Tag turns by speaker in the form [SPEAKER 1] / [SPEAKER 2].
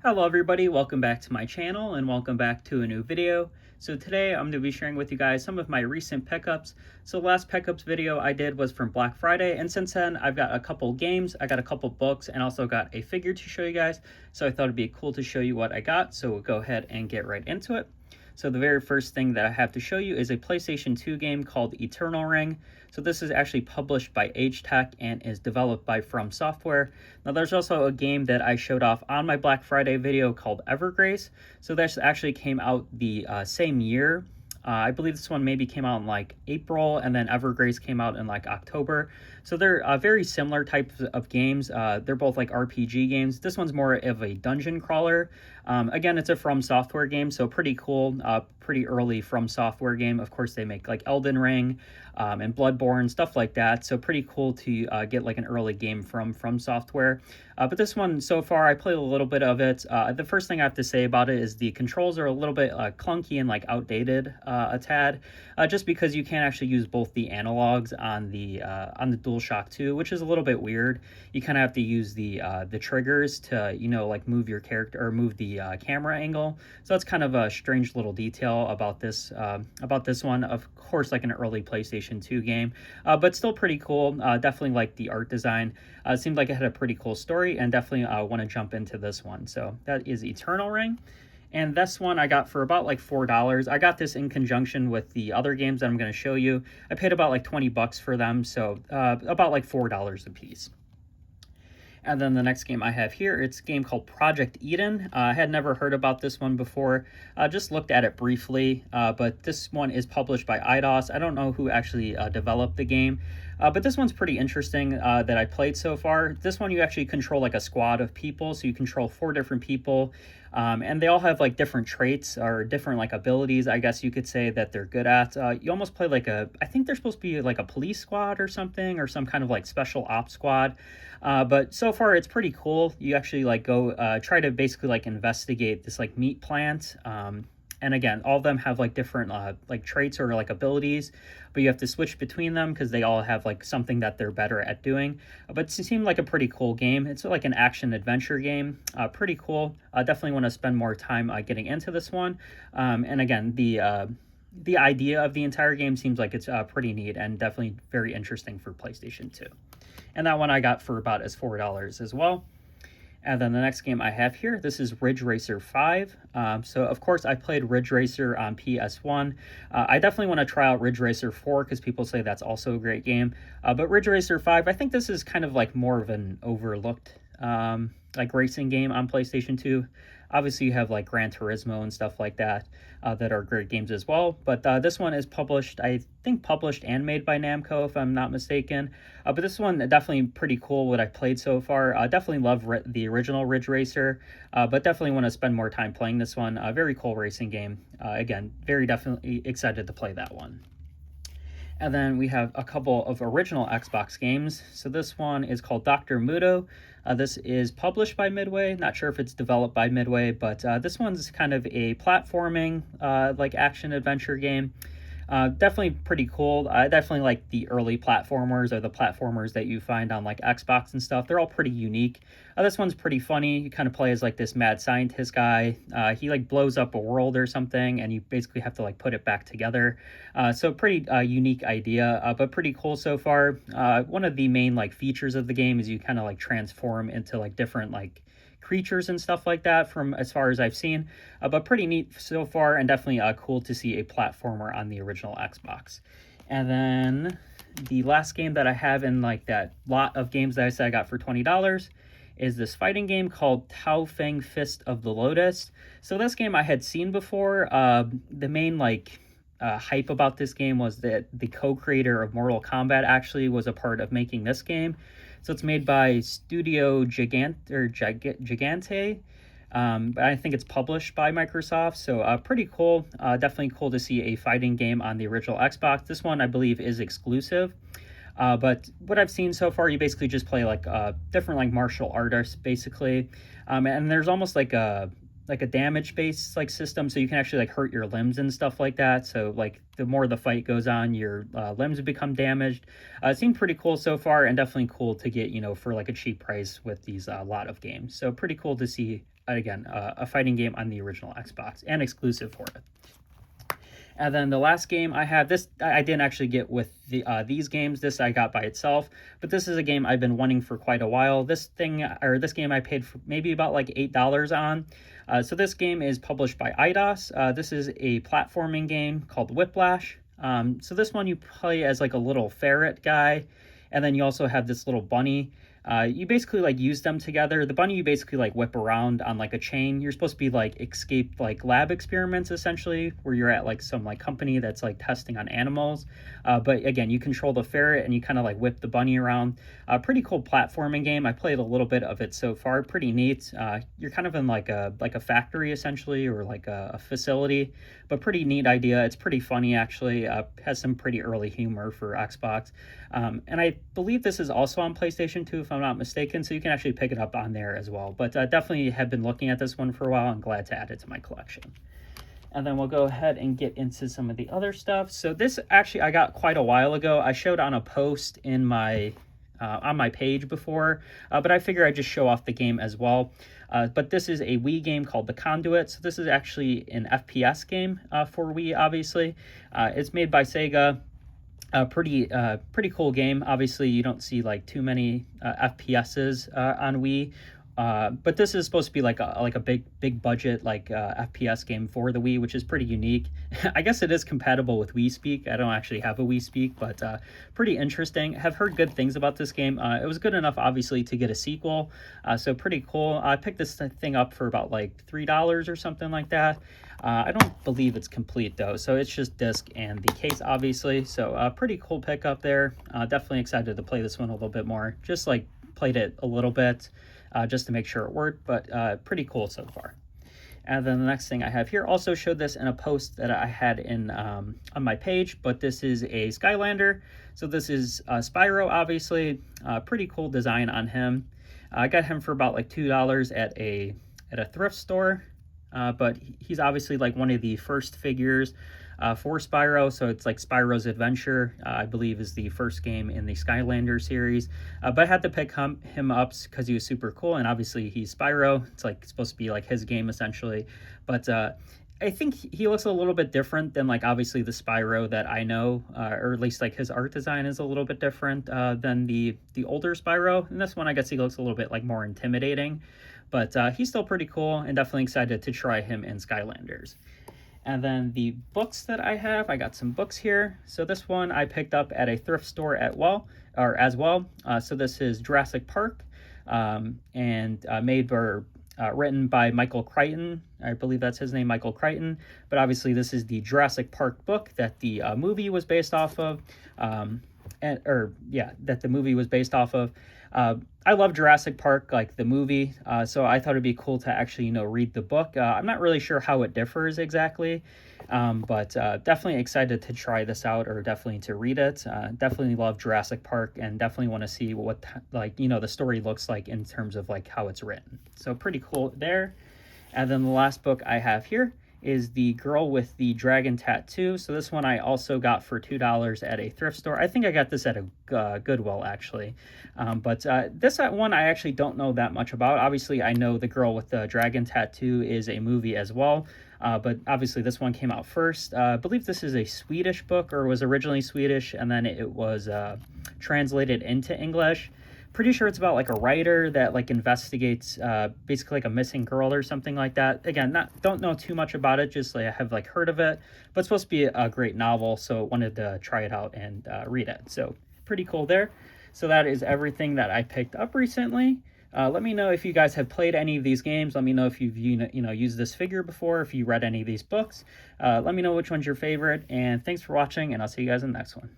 [SPEAKER 1] Hello everybody, welcome back to my channel and welcome back to a new video. So today I'm going to be sharing with you guys some of my recent pickups. So the last pickups video I did was from Black Friday, and since then I've got a couple games, I got a couple books, and also got a figure to show you guys. So I thought it'd be cool to show you what I got, so we'll go ahead and get right into it. So the very first thing that I have to show you is a PlayStation 2 game called Eternal Ring. So this is actually published by Agetech and is developed by From Software. Now there's also a game that I showed off on my Black Friday video called Evergrace. So this actually came out the same year. I believe this one maybe came out in like April, and then Evergrace came out in like October. So they're very similar types of games. They're both like RPG games. This one's more of a dungeon crawler. Again, it's a From Software game, so pretty cool, pretty early From Software game. Of course, they make like Elden Ring and Bloodborne, stuff like that. So pretty cool to get like an early game from Software. But this one, so far, I played a little bit of it. The first thing I have to say about it is the controls are a little bit clunky and like outdated a tad, just because you can't actually use both the analogs on the DualShock 2, which is a little bit weird. You kind of have to use the triggers to, you know, like move your character or move the camera angle. So that's kind of a strange little detail about this one. Of course, like an early PlayStation 2 game, but still pretty cool. Definitely like the art design. It seemed like it had a pretty cool story, and definitely want to jump into this one. So that is Eternal Ring. And this one I got for about like $4. I got this in conjunction with the other games that I'm going to show you. I paid about like 20 bucks for them, so about like $4 a piece. And then the next game I have here, it's a game called Project Eden. I had never heard about this one before. Just looked at it briefly, but this one is published by Eidos. I don't know who actually developed the game, but this one's pretty interesting that I played so far. This one you actually control like a squad of people, so you control 4 different people, and they all have like different traits or different like abilities, I guess you could say, that they're good at. You almost play like I think they're supposed to be like a police squad or something, or some kind of like special ops squad. But so far it's pretty cool. You actually like go try to basically like investigate this like meat plant. And again, all of them have like different like traits or like abilities, but you have to switch between them because they all have like something that they're better at doing. But it seemed like a pretty cool game. It's like an action adventure game. Pretty cool. Definitely want to spend more time getting into this one. And again, the idea of the entire game seems like it's pretty neat and definitely very interesting for PlayStation 2. And that one I got for about as $4 as well. And then the next game I have here, this is Ridge Racer 5. So of course I played Ridge Racer on PS1. I definitely want to try out Ridge Racer 4 because people say that's also a great game. But Ridge Racer 5, I think this is kind of like more of an overlooked like racing game on PlayStation 2. Obviously you have like Gran Turismo and stuff like that that are great games as well. But this one is published, I think published and made by Namco, if I'm not mistaken. But this one definitely pretty cool what I've played so far. Definitely love the original Ridge Racer, but definitely want to spend more time playing this one. Very cool racing game. Again, very definitely excited to play that one. And then we have a couple of original Xbox games. So this one is called Dr. Mudo. This is published by Midway. Not sure if it's developed by Midway, but this one's kind of a platforming like action adventure game. Definitely pretty cool. I definitely like the early platformers or the platformers that you find on like Xbox and stuff. They're all pretty unique. This one's pretty funny. You kind of play as like this mad scientist guy. He like blows up a world or something, and you basically have to like put it back together. So pretty unique idea, but pretty cool so far. One of the main like features of the game is you kind of like transform into like different like creatures and stuff like that from as far as I've seen, but pretty neat so far, and definitely cool to see a platformer on the original Xbox. And then the last game that I have in like that lot of games that I said I got for $20 is this fighting game called Tao Feng Fist of the Lotus. So this game I had seen before. The main like hype about this game was that the co-creator of Mortal Kombat actually was a part of making this game. So it's made by Studio Gigante, but I think it's published by Microsoft. So pretty cool. Definitely cool to see a fighting game on the original Xbox. This one I believe is exclusive. But what I've seen so far, you basically just play like different like martial artists basically, and there's almost like a damage based like system, so you can actually like hurt your limbs and stuff like that. So like the more the fight goes on, your limbs become damaged. It seemed pretty cool so far, and definitely cool to get, you know, for like a cheap price with these lot of games. So pretty cool to see again, a fighting game on the original Xbox and exclusive for it. And then the last game I have, this I didn't actually get with these games. This I got by itself, but this is a game I've been wanting for quite a while. This game I paid for maybe about like $8 on. So this game is published by IDOS. This is a platforming game called Whiplash. So this one you play as like a little ferret guy, and then you also have this little bunny. You basically like use them together. The bunny you basically like whip around on like a chain. You're supposed to be like escape like lab experiments essentially, where you're at like some like company that's like testing on animals. But again, you control the ferret and you kind of like whip the bunny around. Pretty cool platforming game. I played a little bit of it so far. Pretty neat. You're kind of in like a factory essentially, or like a facility, but pretty neat idea. It's pretty funny actually. Has some pretty early humor for Xbox. And I believe this is also on PlayStation 2 if I'm not mistaken, so you can actually pick it up on there as well. But definitely have been looking at this one for a while. I'm glad to add it to my collection. And then we'll go ahead and get into some of the other stuff. So this actually I got quite a while ago. I showed on a post in my on my page before, but I figure I'd just show off the game as well. But this is a Wii game called The Conduit. So this is actually an FPS game for Wii, obviously. It's made by Sega. Pretty cool game. Obviously, you don't see like too many FPSs on Wii, but this is supposed to be like a big budget like FPS game for the Wii, which is pretty unique. I guess it is compatible with Wii Speak. I don't actually have a Wii Speak, but pretty interesting. Have heard good things about this game. It was good enough, obviously, to get a sequel, so pretty cool. I picked this thing up for about like $3 or something like that. I don't believe it's complete though, so it's just disc and the case, obviously. So pretty cool pickup there. Definitely excited to play this one a little bit more. Just like played it a little bit just to make sure it worked, but pretty cool so far. And then the next thing I have here, also showed this in a post that I had in on my page, but this is a Skylander. So this is Spyro, obviously. Pretty cool design on him. I got him for about like $2 at a thrift store. But he's obviously like one of the first figures for Spyro, so it's like Spyro's Adventure, I believe is the first game in the Skylander series. But I had to pick him up because he was super cool, and obviously he's Spyro. It's like supposed to be like his game essentially. But I think he looks a little bit different than like obviously the Spyro that I know, or at least like his art design is a little bit different than the older Spyro. And this one I guess he looks a little bit like more intimidating. But he's still pretty cool and definitely excited to try him in Skylanders. And then the books that I have, I got some books here. So this one I picked up at a thrift store as well. So this is Jurassic Park, and written by Michael Crichton. I believe that's his name, Michael Crichton. But obviously this is the Jurassic Park book that the movie was based off of. That the movie was based off of. I love Jurassic Park, like the movie, so I thought it'd be cool to actually, read the book. I'm not really sure how it differs exactly, but definitely excited to try this out, or definitely to read it. Definitely love Jurassic Park, and definitely want to see what, the story looks like in terms of like how it's written. So pretty cool there. And then the last book I have here is The Girl with the Dragon Tattoo. So this one I also got for $2 at a thrift store. I think I got this at a Goodwill, actually. But this one I actually don't know that much about. Obviously, I know The Girl with the Dragon Tattoo is a movie as well. But obviously, this one came out first. I believe this is a Swedish book, or was originally Swedish, and then it was translated into English. Pretty sure it's about like a writer that like investigates basically like a missing girl or something like that. Again, don't know too much about it, just like I have like heard of it, but it's supposed to be a great novel, so wanted to try it out and read it. So pretty cool there. So that is everything that I picked up recently. Let me know if you guys have played any of these games. Let me know if you've used this figure before, if you read any of these books. Let me know which one's your favorite, and thanks for watching, and I'll see you guys in the next one.